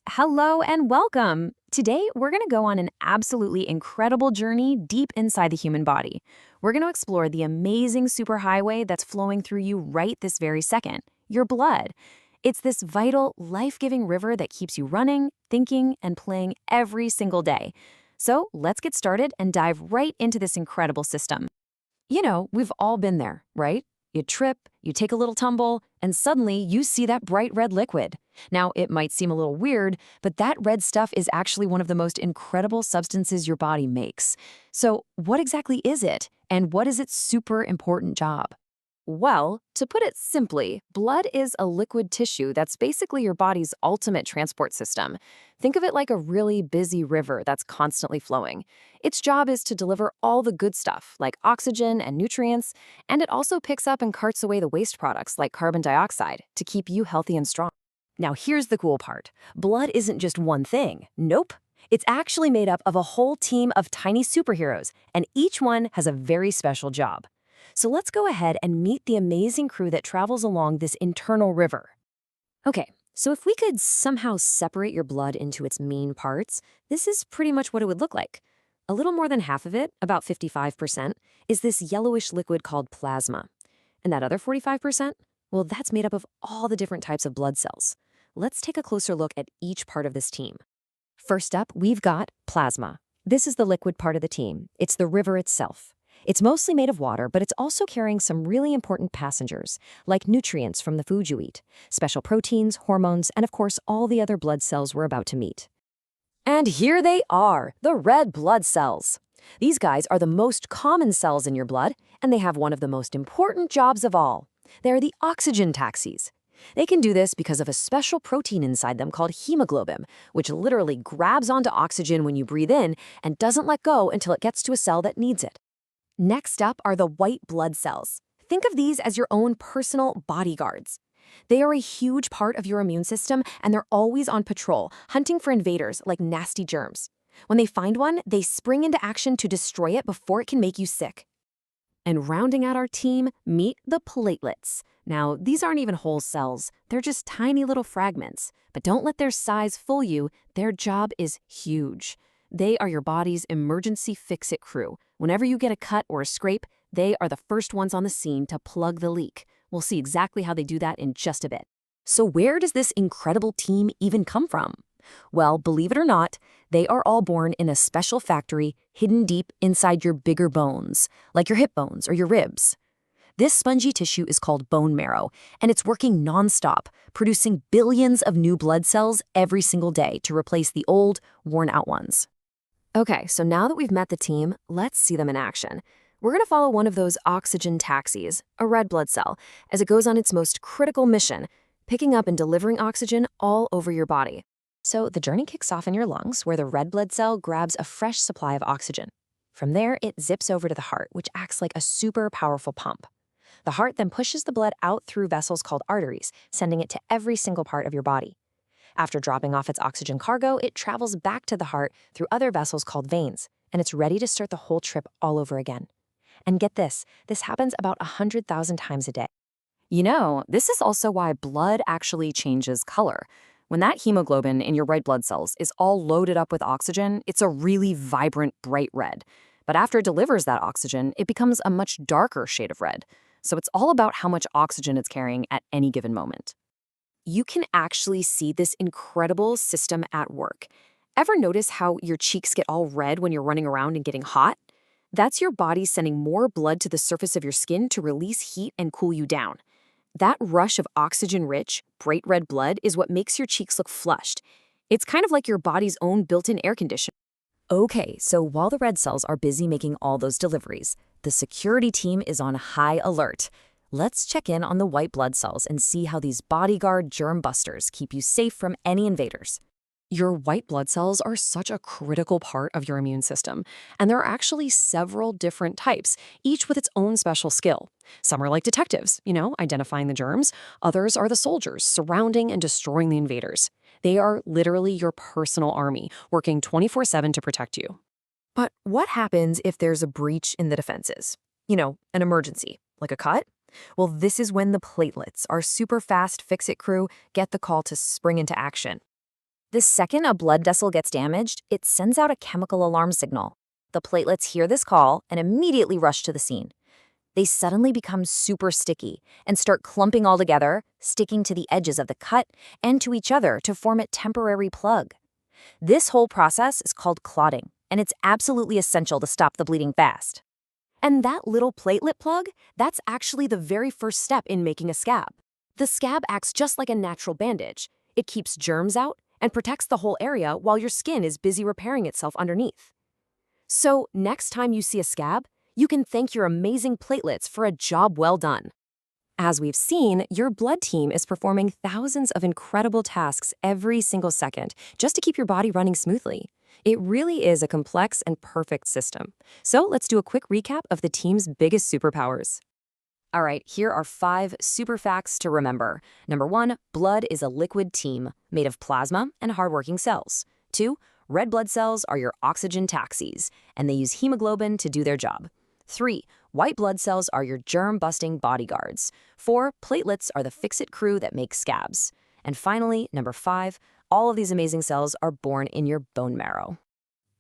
Hello and welcome. Today, we're going to go on an absolutely incredible journey deep inside the human body. We're going to explore the amazing superhighway that's flowing through you right this very second, your blood. It's this vital, life-giving river that keeps you running, thinking, and playing every single day. So let's get started and dive right into this incredible system. We've all been there, right? You trip, you take a little tumble, and suddenly you see that bright red liquid. Now, it might seem a little weird, but that red stuff is actually one of the most incredible substances your body makes. So, what exactly is it, and what is its super important job? Well, to put it simply, blood is a liquid tissue that's basically your body's ultimate transport system. Think of it like a really busy river that's constantly flowing. Its job is to deliver all the good stuff, like oxygen and nutrients, and it also picks up and carts away the waste products, like carbon dioxide, to keep you healthy and strong. Now, here's the cool part. Blood isn't just one thing. Nope. It's actually made up of a whole team of tiny superheroes, and each one has a very special job. So let's go ahead and meet the amazing crew that travels along this internal river. Okay, so if we could somehow separate your blood into its main parts, this is pretty much what it would look like. A little more than half of it, about 55%, is this yellowish liquid called plasma. And that other 45%? Well, that's made up of all the different types of blood cells. Let's take a closer look at each part of this team. First up, we've got plasma. This is the liquid part of the team. It's the river itself. It's mostly made of water, but it's also carrying some really important passengers, like nutrients from the food you eat, special proteins, hormones, and of course, all the other blood cells we're about to meet. And here they are, the red blood cells. These guys are the most common cells in your blood, and they have one of the most important jobs of all. They're the oxygen taxis. They can do this because of a special protein inside them called hemoglobin, which literally grabs onto oxygen when you breathe in and doesn't let go until it gets to a cell that needs it. Next up are the white blood cells. Think of these as your own personal bodyguards. They are a huge part of your immune system, and they're always on patrol, hunting for invaders like nasty germs. When they find one, they spring into action to destroy it before it can make you sick. And rounding out our team, meet the platelets. Now, these aren't even whole cells. They're just tiny little fragments. But don't let their size fool you. Their job is huge. They are your body's emergency fix-it crew. Whenever you get a cut or a scrape, they are the first ones on the scene to plug the leak. We'll see exactly how they do that in just a bit. So where does this incredible team even come from? Well, believe it or not, they are all born in a special factory hidden deep inside your bigger bones, like your hip bones or your ribs. This spongy tissue is called bone marrow, and it's working nonstop, producing billions of new blood cells every single day to replace the old, worn-out ones. Okay, so now that we've met the team, let's see them in action. We're going to follow one of those oxygen taxis, a red blood cell, as it goes on its most critical mission, picking up and delivering oxygen all over your body. So the journey kicks off in your lungs, where the red blood cell grabs a fresh supply of oxygen. From there, it zips over to the heart, which acts like a super powerful pump. The heart then pushes the blood out through vessels called arteries, sending it to every single part of your body. After dropping off its oxygen cargo, it travels back to the heart through other vessels called veins, and it's ready to start the whole trip all over again. And get this happens about 100,000 times a day. This is also why blood actually changes color. When that hemoglobin in your red blood cells is all loaded up with oxygen, it's a really vibrant, bright red. But after it delivers that oxygen, it becomes a much darker shade of red. So it's all about how much oxygen it's carrying at any given moment. You can actually see this incredible system at work. Ever notice how your cheeks get all red when you're running around and getting hot? That's your body sending more blood to the surface of your skin to release heat and cool you down. That rush of oxygen-rich, bright red blood is what makes your cheeks look flushed. It's kind of like your body's own built-in air conditioner. Okay, so while the red cells are busy making all those deliveries, the security team is on high alert. Let's check in on the white blood cells and see how these bodyguard germ busters keep you safe from any invaders. Your white blood cells are such a critical part of your immune system, and there are actually several different types, each with its own special skill. Some are like detectives, identifying the germs. Others are the soldiers, surrounding and destroying the invaders. They are literally your personal army, working 24/7 to protect you. But what happens if there's a breach in the defenses? An emergency, like a cut? Well, this is when the platelets, our super fast fix-it crew, get the call to spring into action. The second a blood vessel gets damaged, it sends out a chemical alarm signal. The platelets hear this call and immediately rush to the scene. They suddenly become super sticky and start clumping all together, sticking to the edges of the cut and to each other to form a temporary plug. This whole process is called clotting, and it's absolutely essential to stop the bleeding fast. And that little platelet plug, that's actually the very first step in making a scab. The scab acts just like a natural bandage. It keeps germs out and protects the whole area while your skin is busy repairing itself underneath. So next time you see a scab, you can thank your amazing platelets for a job well done. As we've seen, your blood team is performing thousands of incredible tasks every single second just to keep your body running smoothly. It really is a complex and perfect system. So let's do a quick recap of the team's biggest superpowers. All right, here are 5 super facts to remember. Number 1, blood is a liquid team made of plasma and hardworking cells. 2, red blood cells are your oxygen taxis, and they use hemoglobin to do their job. 3, white blood cells are your germ-busting bodyguards. 4, platelets are the fix-it crew that make scabs. And finally, number 5, all of these amazing cells are born in your bone marrow.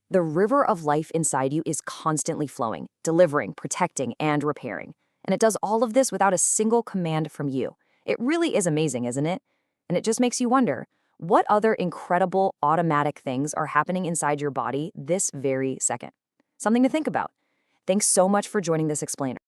The river of life inside you is constantly flowing, delivering, protecting, and repairing. And it does all of this without a single command from you. It really is amazing, isn't it? And it just makes you wonder, what other incredible automatic things are happening inside your body this very second? Something to think about. Thanks so much for joining this explainer.